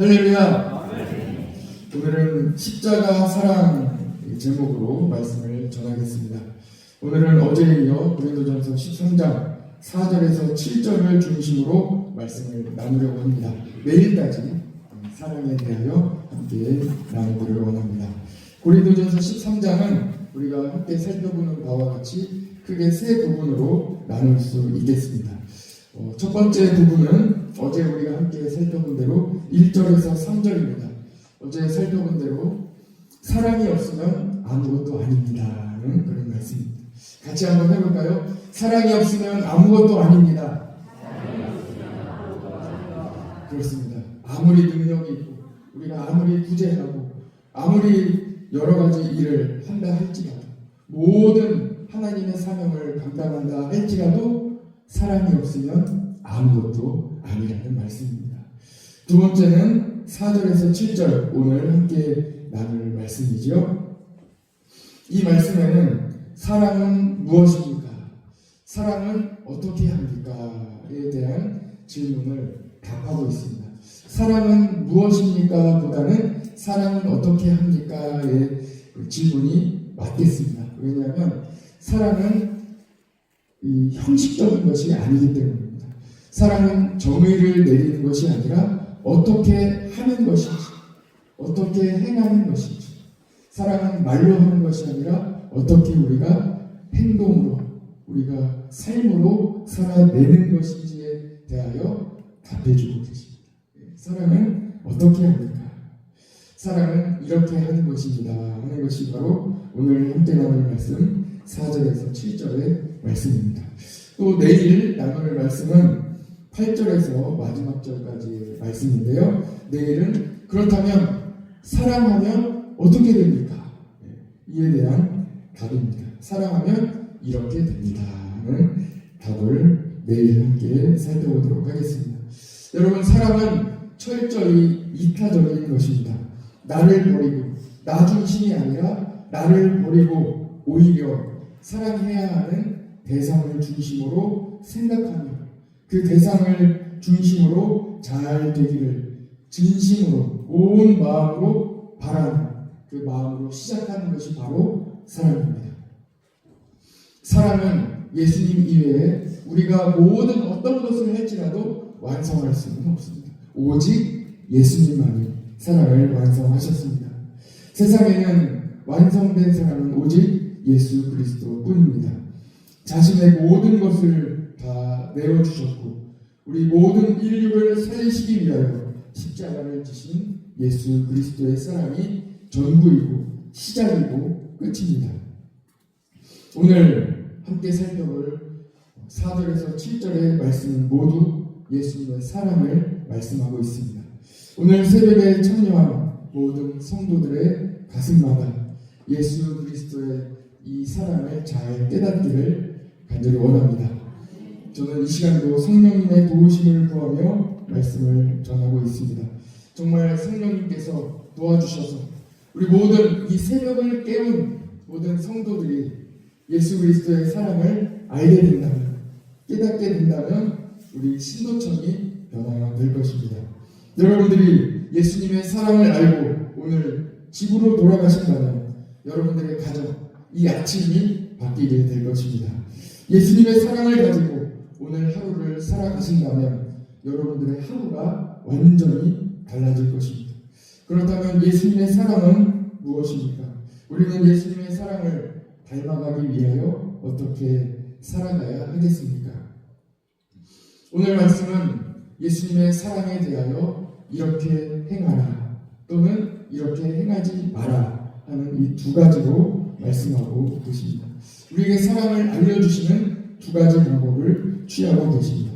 할렐루야. 오늘은 십자가 사랑 제목으로 말씀을 전하겠습니다. 오늘은 어제에 이어 고린도전서 13장 4절에서 7절을 중심으로 말씀을 나누려고 합니다. 내일까지 사랑에 대하여 함께 나누기를 원합니다. 고린도전서 13장은 우리가 함께 살펴보는 바와 같이 크게 세 부분으로 나눌 수 있겠습니다. 첫 번째 부분은 어제 우리가 함께 살펴본 대로 1절에서 3절입니다. 어제 살펴본 대로 사랑이 없으면 아무것도 아닙니다는 그런 말씀입니다. 같이 한번 해볼까요? 사랑이 없으면 아무것도 아닙니다. 그렇습니다. 아무리 능력이 있고 우리가 아무리 부재하고 아무리 여러 가지 일을 한다 할지라도 모든 하나님의 사명을 감당한다 할지라도 사랑이 없으면 아무것도 아니라는 말씀입니다. 두 번째는 4절에서 7절 오늘 함께 나눌 말씀이죠. 이 말씀에는 사랑은 무엇입니까? 사랑은 어떻게 합니까?에 대한 질문을 답하고 있습니다. 사랑은 무엇입니까? 보다는 사랑은 어떻게 합니까?의 질문이 맞겠습니다. 왜냐하면 사랑은 이 형식적인 것이 아니기 때문입니다. 사랑은 정의를 내리는 것이 아니라 어떻게 하는 것인지, 어떻게 행하는 것인지, 사랑은 말로 하는 것이 아니라 어떻게 우리가 행동으로, 우리가 삶으로 살아내는 것인지에 대하여 답해주고 계십니다. 사랑은 어떻게 합니까? 사랑은 이렇게 하는 것입니다. 하는 것이 바로 오늘 함께 나눌 말씀 4절에서 7절의 말씀입니다. 또 내일 나눌 말씀은 8절에서 마지막 절까지의 말씀인데요. 내일은 그렇다면 사랑하면 어떻게 됩니까? 이에 대한 답입니다. 사랑하면 이렇게 됩니다. 하는 답을 내일 함께 살펴보도록 하겠습니다. 여러분, 사랑은 철저히 이타적인 것입니다. 나를 버리고 나 중심이 아니라 나를 버리고 오히려 사랑해야 하는 대상을 중심으로 생각하며 그 대상을 중심으로 잘 되기를 진심으로 온 마음으로 바라는 그 마음으로 시작하는 것이 바로 사랑입니다. 사랑은 예수님 이외에 우리가 모든 어떤 것을 할지라도 완성할 수는 없습니다. 오직 예수님만이 사랑을 완성하셨습니다. 세상에는 완성된 사랑은 오직 예수 그리스도 뿐입니다. 자신의 모든 것을 다 내어주셨고 우리 모든 인류를 살리시기 위하여 십자가를 지신 예수 그리스도의 사랑이 전부이고 시작이고 끝입니다. 오늘 함께 살펴볼 4절에서 7절의 말씀은 모두 예수님의 사랑을 말씀하고 있습니다. 오늘 새벽에 참여한 모든 성도들의 가슴마다 예수 그리스도의 이 사랑을 잘 깨닫기를 간절히 원합니다. 저는 이 시간도 성령님의 도우심을 구하며 말씀을 전하고 있습니다. 정말 성령님께서 도와주셔서 우리 모든 이 새벽을 깨운 모든 성도들이 예수 그리스도의 사랑을 알게 된다면, 깨닫게 된다면 우리 신도청이 변화될 것입니다. 여러분들이 예수님의 사랑을 알고 오늘 집으로 돌아가신다면 여러분들의 가정, 이 아침이 바뀌게 될 것입니다. 예수님의 사랑을 가지고 오늘 하루를 살아가신다면 여러분들의 하루가 완전히 달라질 것입니다. 그렇다면 예수님의 사랑은 무엇입니까? 우리는 예수님의 사랑을 닮아가기 위하여 어떻게 살아가야 하겠습니까? 오늘 말씀은 예수님의 사랑에 대하여 이렇게 행하라 또는 이렇게 행하지 마라 하는 이 두 가지로 말씀하고 계십니다. 우리에게 사랑을 알려주시는 두 가지 방법을 취하고 계십니다.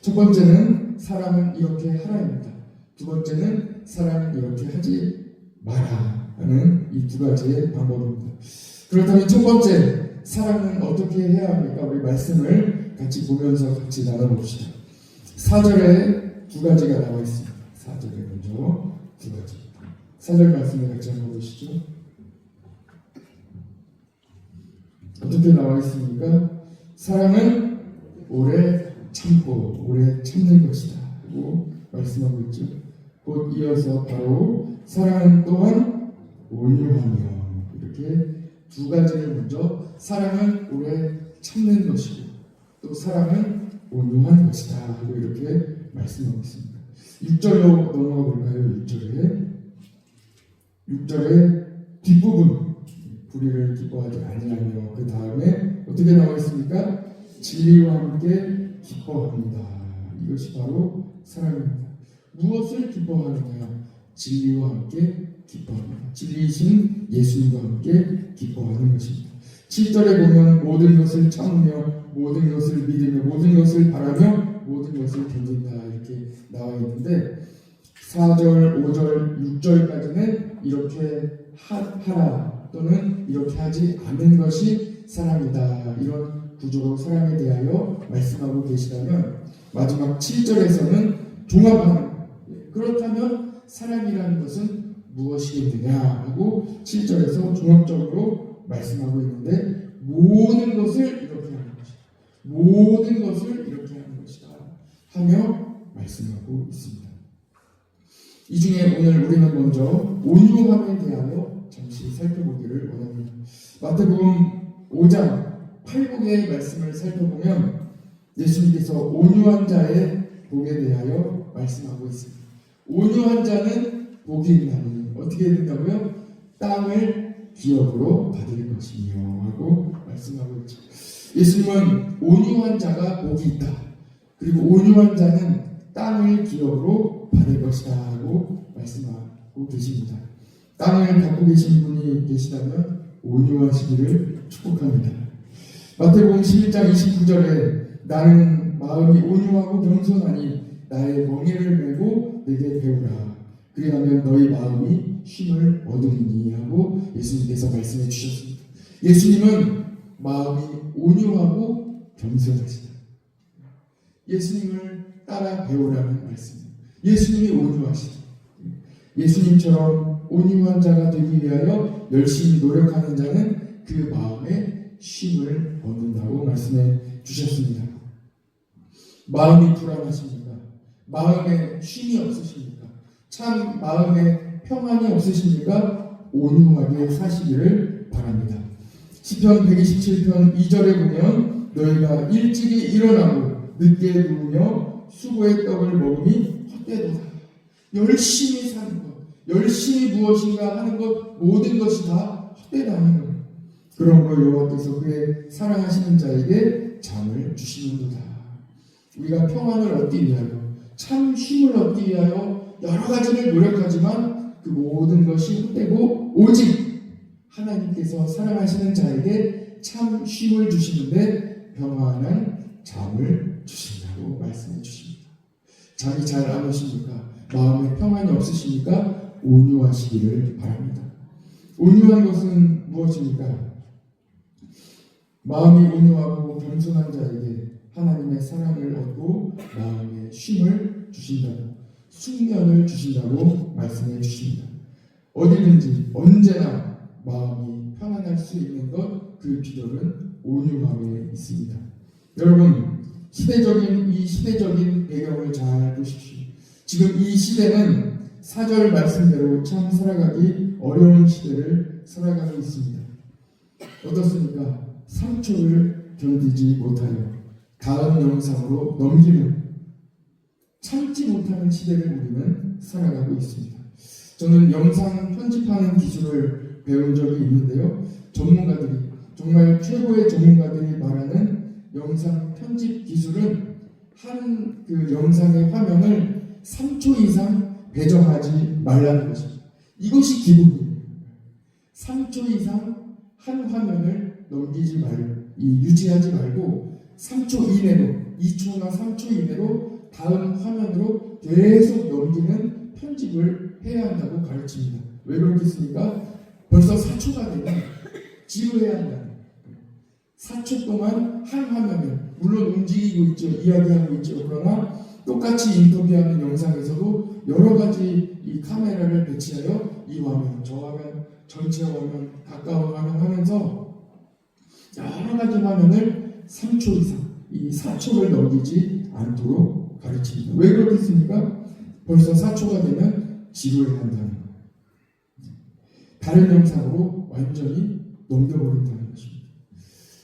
첫 번째는 사랑은 이렇게 하라입니다. 두 번째는 사랑은 이렇게 하지 마라 하는 이 두 가지의 방법입니다. 그렇다면 첫 번째 사랑은 어떻게 해야 합니까? 우리 말씀을 같이 보면서 같이 나눠봅시다. 4절에 두 가지가 나와 있습니다. 4절에 먼저 두 가지. 4절 말씀을 같이 한번 보시죠. 어떻게 나와 있습니까? 사랑은 오래 참고 오래 참는 것이다. 라고 말씀하고 있죠. 곧 이어서 바로 사랑은 또한 온유하며, 이렇게 두 가지를 먼저, 사랑은 오래 참는 것이고 또 사랑은 온유한 것이다 하고 이렇게 말씀하고 있습니다. 6절로 넘어가 볼까요? 6절에 뒷부분, 불의를 기뻐하지 아니하며, 그 다음에 어떻게 나와 있습니까? 진리와 함께 기뻐합니다. 이것이 바로 사랑입니다. 무엇을 기뻐하느냐? 진리와 함께 기뻐합니다. 진리이신 예수님과 함께 기뻐하는 것입니다. 7절에 보면 모든 것을 참으며, 모든 것을 믿으며, 모든 것을 바라며, 모든 것을 견딘다 이렇게 나와 있는데, 4절, 5절, 6절까지는 이렇게 하라 또는 이렇게 하지 않는 것이 사랑이다, 이런 구조로 사랑에 대하여 말씀하고 계시다면, 마지막 7절에서는 종합하는, 그렇다면 사랑이라는 것은 무엇이겠느냐 하고 7절에서 종합적으로 말씀하고 있는데, 모든 것을 이렇게 하는 것이다, 모든 것을 이렇게 하는 것이다 하며 말씀하고 있습니다. 이 중에 오늘 우리는 먼저 온유함에 대하여 잠시 살펴보기를 원합니다. 마태복음 5장 8복의 말씀을 살펴보면 예수님께서 온유한 자의 복에 대하여 말씀하고 있습니다. 온유한 자는 복이 있나니 어떻게 된다고요? 땅을 기업으로 받을 것이며 하고 말씀하고 있죠. 예수님은 온유한 자가 복이 있다, 그리고 온유한 자는 땅을 기업으로 받을 것이다 하고 말씀하고 계십니다. 땅을 갖고 계신 분이 계시다면 온유하시기를 축복합니다. 마태복음 11장 29절에 나는 마음이 온유하고 겸손하니 나의 멍에를 메고 내게 배우라, 그리하면 너희 마음이 쉼을 얻으리니 하고 예수님께서 말씀해 주셨습니다. 예수님은 마음이 온유하고 겸손하시다. 예수님을 따라 배우라는 말씀입니다. 예수님이 온유하시다. 예수님처럼 온유한 자가 되기 위하여 열심히 노력하는 자는 그 마음에 쉼을 얻는다고 말씀해 주셨습니다. 마음이 불안하십니까? 마음에 쉼이 없으십니까? 참 마음에 평안이 없으십니까? 온유하게 사시기를 바랍니다. 시편 127편 2절에 보면 너희가 일찍이 일어나고 늦게 누우며 수고의 떡을 먹음이 헛되도다. 열심히 사는 것, 열심히 무엇인가 하는 것, 모든 것이 다 헛되다는 것. 그러므로 여호와께서 그의 사랑하시는 자에게 잠을 주시는도다. 우리가 평안을 얻기 위하여, 참 쉼을 얻기 위하여 여러 가지를 노력하지만 그 모든 것이 헛되고 오직 하나님께서 사랑하시는 자에게 참 쉼을 주시는데 평안한 잠을 주신다고 말씀해 주십니다. 잠이 잘 안 오십니까? 마음에 평안이 없으십니까? 온유하시기를 바랍니다. 온유한 것은 무엇입니까? 마음이 온유하고 겸손한 자에게 하나님의 사랑을 얻고 마음에 쉼을 주신다고, 숙면을 주신다고 말씀해 주십니다. 어디든지 언제나 마음이 편안할 수 있는 것, 그 비결은 온유함에 있습니다. 여러분, 이 시대적인 배경을 잘 보십시오. 지금 이 시대는 4절 말씀대로 참 살아가기 어려운 시대를 살아가고 있습니다. 어떻습니까? 상처를 견디지 못하여 다음 영상으로 넘기는, 참지 못하는 시대를 우리는 살아가고 있습니다. 저는 영상 편집하는 기술을 배운 적이 있는데요. 전문가들이, 정말 최고의 전문가들이 말하는 영상 편집 기술은 한 그 영상의 화면을 3초 이상 배정하지 말라는 것입니다. 이것이 기본이에요. 3초 이상 한 화면을 넘기지 말고, 유지하지 말고 3초 이내로, 2초나 3초 이내로 다음 화면으로 계속 넘기는 편집을 해야 한다고 가르칩니다. 왜 그렇겠습니까? 벌써 4초가 되면 지루해야 한다. 4초 동안 한 화면을, 물론 움직이고 있죠, 이야기하고 있죠. 그러나 똑같이 인터뷰하는 영상에서도 여러 가지 이 카메라를 배치하여 이 화면, 저 화면, 전체 화면, 가까운 화면 하면서 여러 가지 화면을 3초 이상, 이 4초를 넘기지 않도록 가르칩니다. 왜 그렇겠습니까? 벌써 4초가 되면 지루해 한다는 거예요. 다른 영상으로 완전히 넘겨버린다는 것입니다.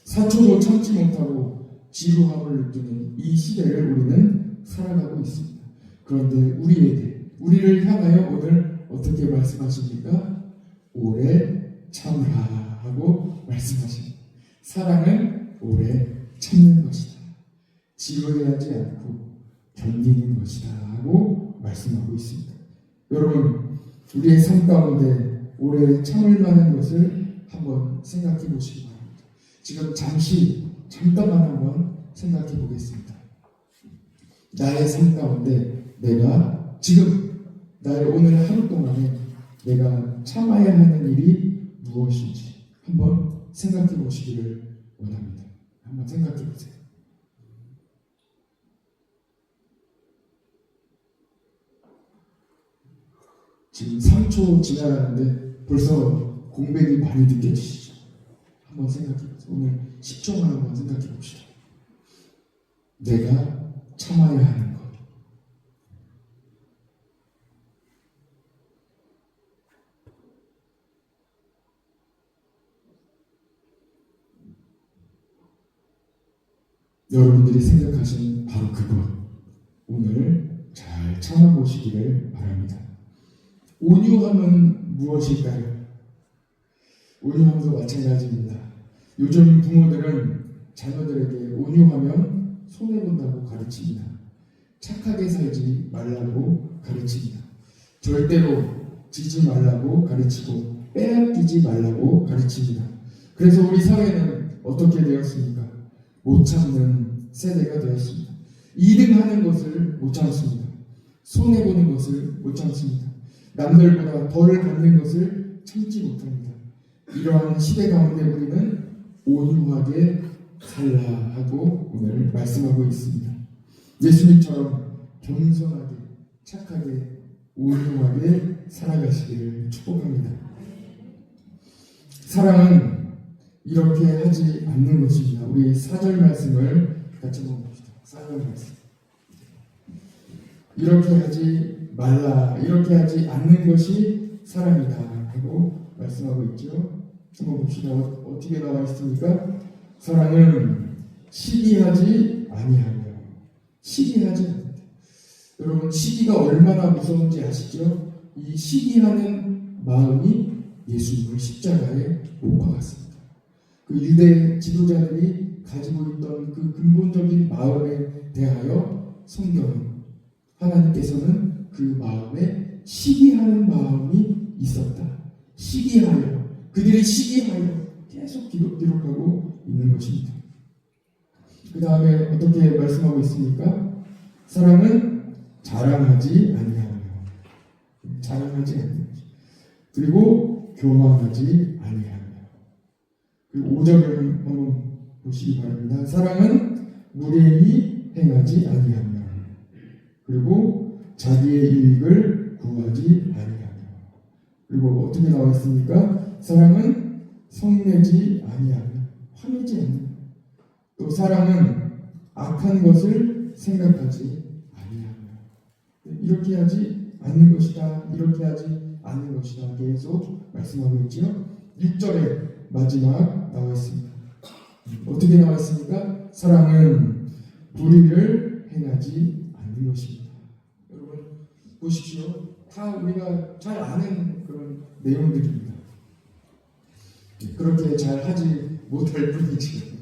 4초도 참지 못하고 지루함을 느끼는 이 시대를 우리는 살아가고 있습니다. 그런데 우리를 향하여 오늘 어떻게 말씀하십니까? 오래 참으라 하고 말씀하십니다. 사랑은 오래 참는 것이다. 지루해하지 않고 견디는 것이다 하고 말씀하고 있습니다. 여러분, 우리의 삶 가운데 오래 참을 만한 것을 한번 생각해 보시기 바랍니다. 지금 잠깐만 한번 생각해 보겠습니다. 나의 삶 가운데 내가 지금 나의 오늘 하루 동안에 내가 참아야 하는 일이 무엇인지 한번 생각해 보시기를 원합니다. 한번 생각해 보세요. 지금 3초 지나가는데 벌써 공백이 많이 느껴지시죠? 한번 생각해 보세요. 오늘 10초만 한번 생각해 봅시다. 내가 참아야 하는 것. 여러분들이 생각하신 바로 그것, 오늘 잘 참아보시기를 바랍니다. 온유함은 무엇일까요? 온유함도 마찬가지입니다. 요즘 부모들은 자녀들에게 온유하면 손해본다고 가르칩니다. 착하게 살지 말라고 가르칩니다. 절대로 지지 말라고 가르치고 빼앗기지 말라고 가르칩니다. 그래서 우리 사회는 어떻게 되었습니까? 못 참는 세대가 되었습니다. 2등하는 것을 못 참습니다. 손해보는 것을 못 참습니다. 남들보다 덜 받는 것을 참지 못합니다. 이러한 시대 가운데 우리는 온유하게 살라 하고 오늘 말씀하고 있습니다. 예수님처럼 겸손하게, 착하게, 온유하게 살아가시기를 축복합니다. 사랑은 이렇게 하지 않는 것입니다. 우리 4절 말씀을 같이 한번 봅시다. 4절 말씀. 이렇게 하지 말라, 이렇게 하지 않는 것이 사랑이다 하고 말씀하고 있죠. 한번 봅시다. 어떻게 나와 있습니까? 사랑은 시기하지 아니하며. 시기하지 않는다. 여러분, 시기가 얼마나 무서운지 아시죠? 이 시기하는 마음이 예수님을 십자가에 못 박았습니다. 그 유대 지도자들이 가지고 있던 그 근본적인 마음에 대하여 성경은 하나님께서는 그 마음에 시기하는 마음이 있었다. 시기하여, 그들이 시기하여 계속 기록하고 있는 것입니다. 그 다음에 어떻게 말씀하고 있습니까? 사랑은 자랑하지 아니하며, 자랑하지 아니하며, 그리고 교만하지 아니하며. 그리고 5절을 한번 보시기 바랍니다. 사랑은 무례히 행하지 아니하며, 그리고 자기의 이익을 구하지 아니하며. 그리고 어떻게 나와 있습니까? 사랑은 성내지 아니하며, 화내지 않는. 또 사랑은 악한 것을 생각하지 아니하며. 이렇게 하지 않는 것이다, 이렇게 하지 않는 것이다 계속 말씀하고 있죠. 6절에 마지막 나와 있습니다. 어떻게 나와 있습니까? 사랑은 불의를 행하지 않는 것입니다. 여러분 보십시오. 다 우리가 잘 아는 그런 내용들입니다. 그렇게 잘 하지 못할 뿐이지.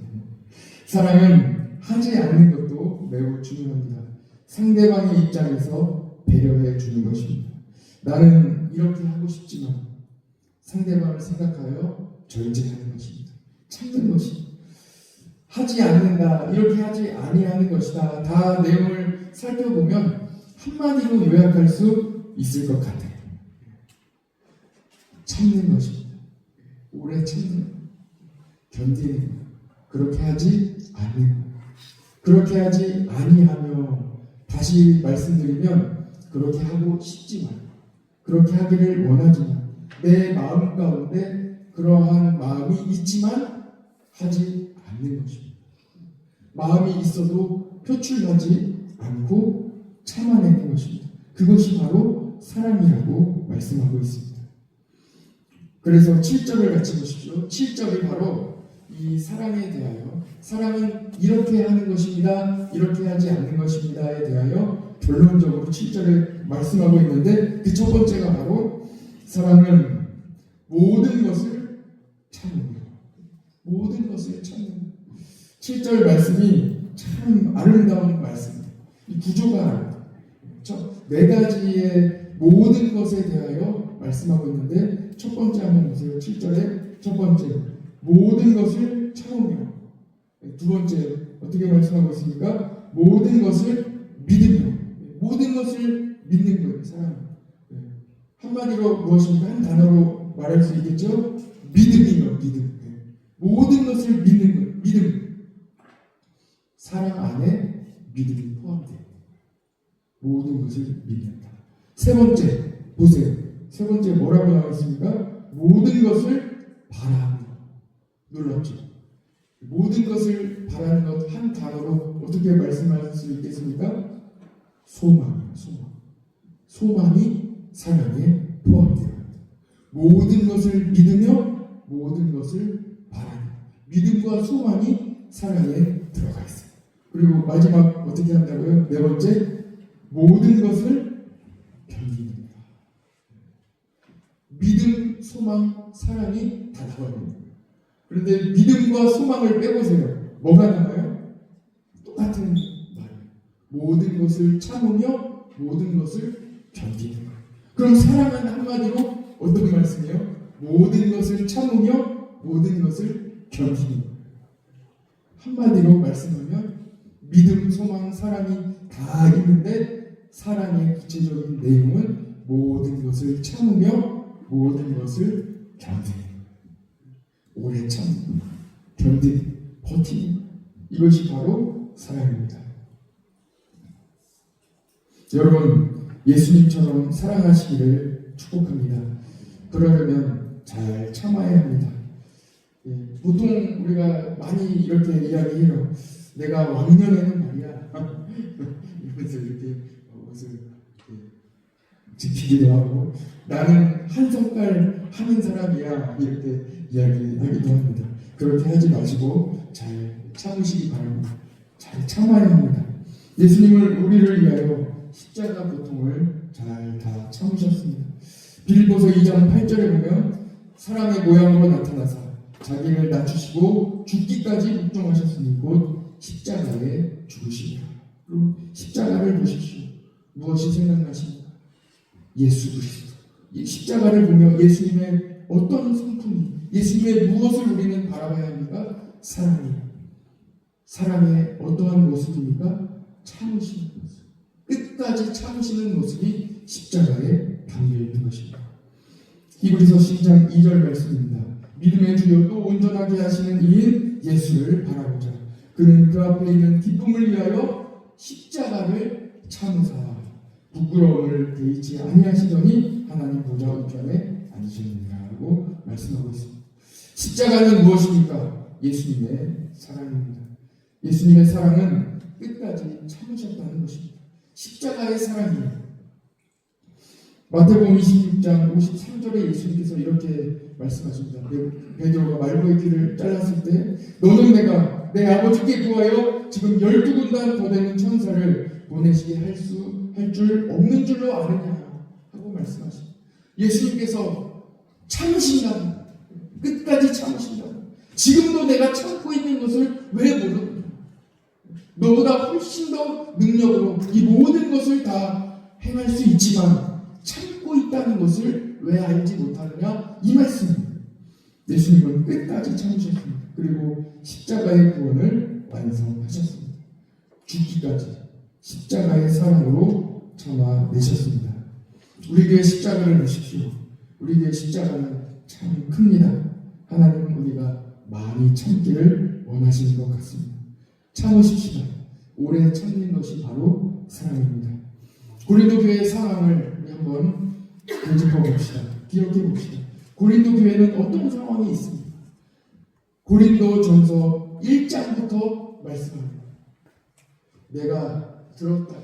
사랑은 하지 않는 것도 매우 중요합니다. 상대방의 입장에서 배려해 주는 것입니다. 나는 이렇게 하고 싶지만 상대방을 생각하여 절제하는 것입니다. 참는 것입니다. 하지 않는다, 이렇게 하지 아니하는 것이다. 다 내용을 살펴보면 한마디로 요약할 수 있을 것 같아요. 참는 것입니다. 오래 참는, 견디는 것. 그렇게 하지 않는 것. 그렇게 하지 아니하며, 다시 말씀드리면 그렇게 하고 싶지만, 그렇게 하기를 원하지만, 내 마음 가운데 그러한 마음이 있지만 하지 않는 것입니다. 마음이 있어도 표출하지 않고 참아내는 것입니다. 그 그것이 바로 사랑이라고 말씀하고 있습니다. 그래서 7절을 같이 보십시오. 7절이 바로 이 사랑에 대하여, 사랑은 이렇게 하는 것입니다, 이렇게 하지 않는 것입니다에 대하여 결론적으로 7절에 말씀하고 있는데, 그 첫 번째가 바로 사랑은 모든 것을 참으며, 모든 것을 참는. 7절 말씀이 참 아름다운 말씀입니다. 이 구조가 네 가지의 모든 것에 대하여 말씀하고 있는데, 첫 번째 한번 보세요. 7절에 첫 번째, 모든 것을 참으며. 두 번째, 어떻게 말씀하고 있습니까? 모든 것을 믿으며. 모든 것을 믿는 거예요, 사랑. 한마디로 무엇입니까? 한 단어로 말할 수 있겠죠? 믿음이요, 믿음. 모든 것을 믿는 거예요, 믿음. 사랑 안에 믿음이 포함돼요. 모든 것을 믿는다. 세 번째, 보세요. 세 번째 뭐라고 나와 있습니까? 모든 것을 바라며. 놀랍죠? 모든 것을 바라는 것 한 단어로 어떻게 말씀할 수 있겠습니까? 소망이에요, 소망. 소망이 사랑에 포함되어 있다. 모든 것을 믿으며 모든 것을 바라며. 믿음과 소망이 사랑에 들어가 있어요. 그리고 마지막 어떻게 한다고요? 네 번째, 모든 것을 견디는 것. 믿음, 소망, 사랑이 다 나와야 됩니다. 그런데 믿음과 소망을 빼보세요. 뭐가 남아요? 똑같은 말이에요. 모든 것을 참으며 모든 것을 견디는 거예요. 그럼 사랑은 한마디로 어떤 말씀이에요? 모든 것을 참으며 모든 것을 견디는 거예요. 한마디로 말씀하면 믿음, 소망, 사랑이 다 있는데, 사랑의 구체적인 내용은 모든 것을 참으며 모든 것을 견디는, 오래 참는, 견디는, 버티는, 이것이 바로 사랑입니다. 여러분, 예수님처럼 사랑하시기를 축복합니다. 그러려면 잘 참아야 합니다. 보통 우리가 많이 이렇게 이야기해요. 내가 왕년에는 말이야 이러면서 이렇게 옷을 이렇게 지키기도 하고, 나는 한성깔 하는 사람이야 이렇게 이야기하기도 합니다. 그렇게 하지 마시고 잘 참으시기 바랍니다. 잘 참아야 합니다. 예수님을 우리를 위하여 십자가 고통을 잘 다 참으셨습니다. 빌립보서 2장 8절에 보면 사람의 모양으로 나타나사 자기를 낮추시고 죽기까지 복종하셨으니 곧 십자가에 죽으시리라. 그럼 십자가를 보십시오. 무엇이 생각나십니까? 예수 그리스도. 이 십자가를 보며 예수님의 어떤 성품이, 예수님의 무엇을 우리는 바라봐야 합니까? 사랑이에요. 사랑의 어떠한 모습입니까? 참으시는 모습. 끝까지 참으시는 모습이 십자가에 담겨 있는 것입니다. 히브리서 10장 2절 말씀입니다. 믿음의 주요 또 온전하게 하시는 이인 예수를 바라보자. 그는 그 앞에 있는 기쁨을 위하여 십자가를 참으사 부끄러움을 개의치 아니하시더니 하나님 보좌 우편에 앉으셨느니라고 말씀하고 있습니다. 십자가는 무엇입니까? 예수님의 사랑입니다. 예수님의 사랑은 끝까지 참으셨다는 것입니다. 십자가의 사랑이에요. 마태복음 26장 53절에 예수님께서 이렇게 말씀하십니다. 베드로가 말고의 귀를 잘랐을 때 너는 내가 내 아버지께 구하여 지금 12군단 더 되는 천사를 보내시게 할 줄 없는 줄로 아느냐 하고 말씀하십니다. 예수님께서 참으신다. 끝까지 참으신다. 지금도 내가 참고 있는 것을 왜 모르느냐. 너보다 훨씬 더 능력으로 이 모든 것을 다 행할 수 있지만 참고 있다는 것을 왜 알지 못하느냐, 이 말씀입니다. 예수님은 끝까지 참으셨습니다. 그리고 십자가의 구원을 완성하셨습니다. 죽기까지 십자가의 사랑으로 참아내셨습니다. 우리 교회 십자가를 보십시오. 우리 교회 십자가는 참 큽니다. 하나님은 우리가 많이 참기를 원하시는 것 같습니다. 참으십시다. 오래 참는 것이 바로 사랑입니다. 고린도 교회의 상황을 우리 한번 되짚어 봅시다. 기억해 봅시다. 고린도 교회는 어떤 상황이 있습니까? 고린도 전서 1장부터 말씀합니다. 내가 들었다.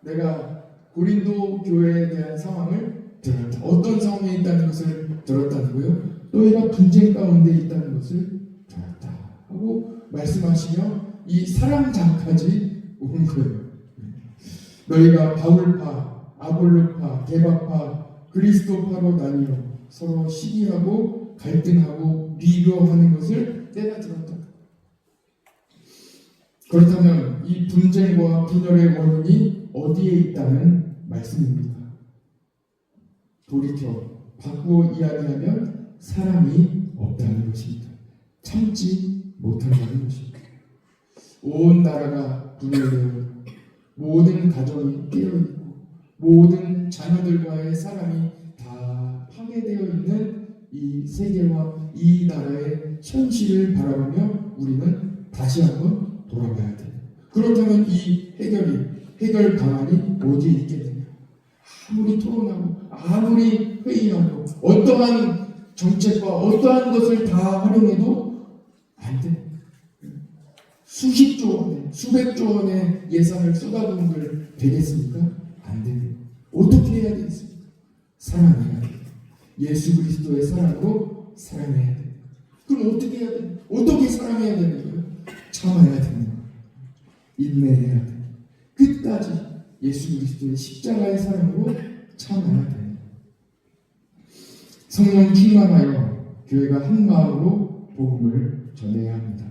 내가 고린도 교회에 대한 상황을 들었다. 어떤 상황에 있다는 것을 들었다는 거예요. 너희가 분쟁 가운데 있다는 것을 들었다 하고 말씀하시며 이 사랑장까지 온 거예요. 너희가 바울파, 아볼로파, 게바파, 그리스도파로 나뉘어 서로 시기하고 갈등하고 비교하는 것을 내가 들었다. 그렇다면 이 분쟁과 분열의 원인이 어디에 있다는 말씀입니까? 돌이켜 바꾸어 이야기하면 사랑이 없다는 것입니다. 참지 못한다는 것입니다. 온 나라가 분열되어 모든 가정이 깨어있고 모든 자녀들과의 사랑이 다 파괴되어 있는 이 세계와 이 나라의 현실을 바라보며 우리는 다시 한번 돌아가야 돼요. 그렇다면 이 해결 방안이 어디에 있겠느냐? 아무리 토론하고 아무리 회의하고 어떠한 정책과 어떠한 것을 다 활용해도 안 돼. 수십조 원의 수백조 원의 예산을 쏟아부은 되겠습니까? 안 됩니다. 어떻게 해야 되겠습니까? 사랑해야 돼요. 예수 그리스도의 사랑으로 사랑해야 돼요. 그럼 어떻게 해야 돼요? 어떻게 사랑해야 되는 거예요? 참아야 되는 거예요. 인내해야 돼요. 끝까지 예수 그리스도의 십자가의 사랑으로 참아야 돼요. 성령 충만하여 교회가 한 마음으로 복음을 전해야 합니다.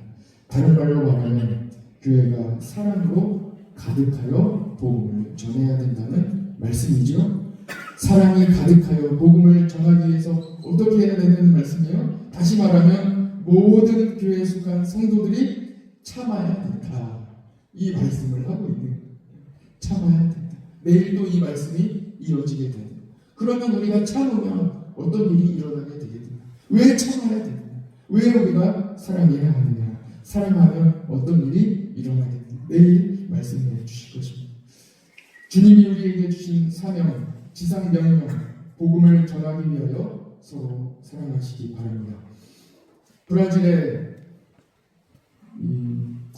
다른 말로 말하면 교회가 사랑으로 가득하여 복음을 전해야 된다는 말씀이죠. 사랑이 가득하여 복음을 전하기 위해서 어떻게 해야 되는 말씀이에요? 다시 말하면 모든 교회에 속한 성도들이 참아야 된다. 이 말씀을 하고 있는 거예요. 참아야 된다. 내일도 이 말씀이 이어지게 된다. 그러면 우리가 참으면 어떤 일이 일어나게 되겠느냐? 왜 참아야 되느냐? 왜 우리가 사랑해야 하느냐? 사랑하면 어떤 일이 일어나겠느냐? 내일 말씀해 주실 것입니다. 주님이 우리에게 주신 사명, 지상 명령, 복음을 전하기 위하여 서로 사랑하시기 바랍니다. 브라질에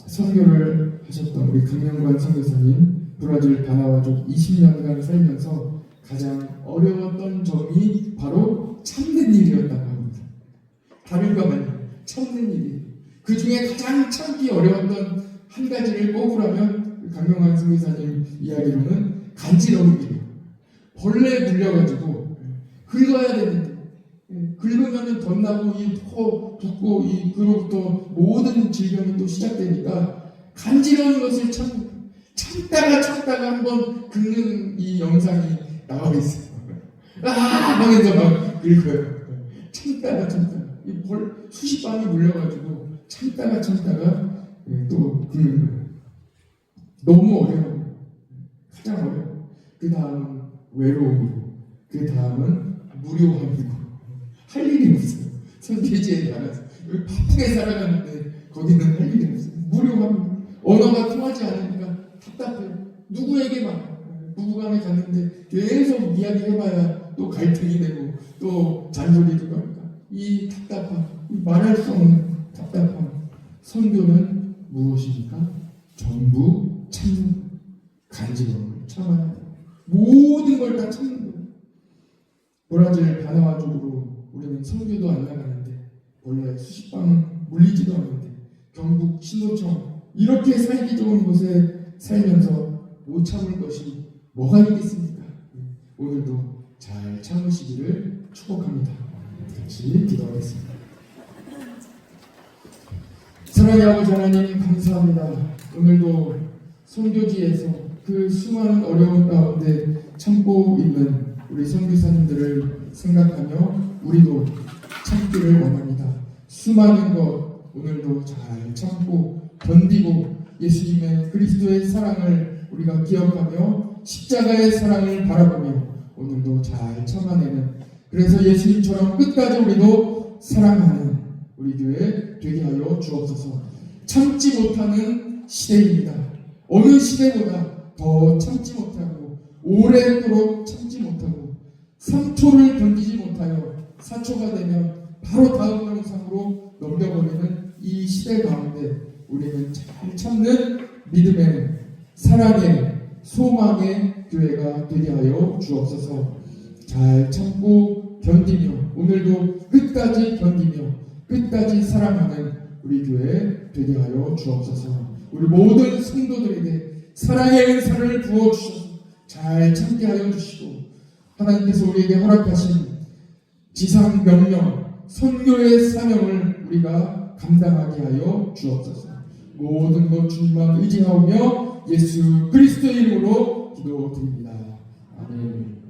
선교를 하셨던 우리 강명관 선교사님, 브라질 바나와족 20년간 살면서 가장 어려웠던 점이 바로 참는 일이었다고 합니다. 다른 것 아니에요. 참는 일이. 그 중에 가장 참기 어려웠던 한 가지를 꼽으라면 강명관 선교사님 이야기로는 간지러움이에요. 벌레에 물려가지고 긁어야 되는데 긁으면 덧나고 이 코 붓고 이 그로부터 모든 질병이 또 시작되니까 간지러운 것을 참다가 한번 긁는 이 영상이 나와 있어요. 하면서 막 긁어요. 참다가 이 수십 방이 물려가지고 참다가 또 긁는 거예요. 너무 어려워요. 가장 어려워요. 그 다음은 외로움이고 그 다음은 무료함이고 할 일이 없어요. 선교지에 나가서 여기 바쁘게 살아가는데 거기는 할 일이 없어요. 무료함. 언어가 통하지 않으니까 답답해요. 누구에게만 부부간에 갔는데 계속 이야기해봐야 또 갈등이 되고 또 잔소리도 하니까 이 답답함, 말할 수 없는 답답함. 선교는 무엇입니까? 전부 참는 간지러움을 참아야 돼요. 모든 걸 다 참는 거예요. 브라질 바나와족으로 우리는 선교도 안 나가는데 원래 수십 방 물리지도 않는데 경북 신호청 이렇게 살기 좋은 곳에 살면서 못 참을 것이 뭐가 있겠습니까? 오늘도 잘 참으시기를 축복합니다. 같이 기도하겠습니다. 사랑의 아버지 하나님 감사합니다. 오늘도 선교지에서 그 수많은 어려운 가운데 참고 있는 우리 선교사님들을 생각하며 우리도 참기를 원합니다. 수많은 것 오늘도 잘 참고 견디고 예수님의 그리스도의 사랑을 우리가 기억하며 십자가의 사랑을 바라보며 오늘도 잘 참아내는 그래서 예수님처럼 끝까지 우리도 사랑하는 우리 교회 되게 하여 주옵소서. 참지 못하는 시대입니다. 어느 시대보다 더 참지 못하고 오래도록 참지 못하고 3초를 견디지 못하여 4초가 되면 바로 다음 영상으로 넘겨버리는 이 시대 가운데 우리는 잘 참는 믿음의 사랑의 소망의 교회가 되게 하여 주옵소서. 잘 참고 견디며 오늘도 끝까지 견디며 끝까지 사랑하는 우리 교회 되게 하여 주옵소서. 우리 모든 성도들에게 사랑의 은사를 부어주셔서 잘 참게 하여 주시고 하나님께서 우리에게 허락하신 지상 명령 선교의 사명을 우리가 감당하게 하여 주옵소서. 모든 것 주님만 의지하오며 예수 그리스도의 이름으로 기도드립니다. 아멘.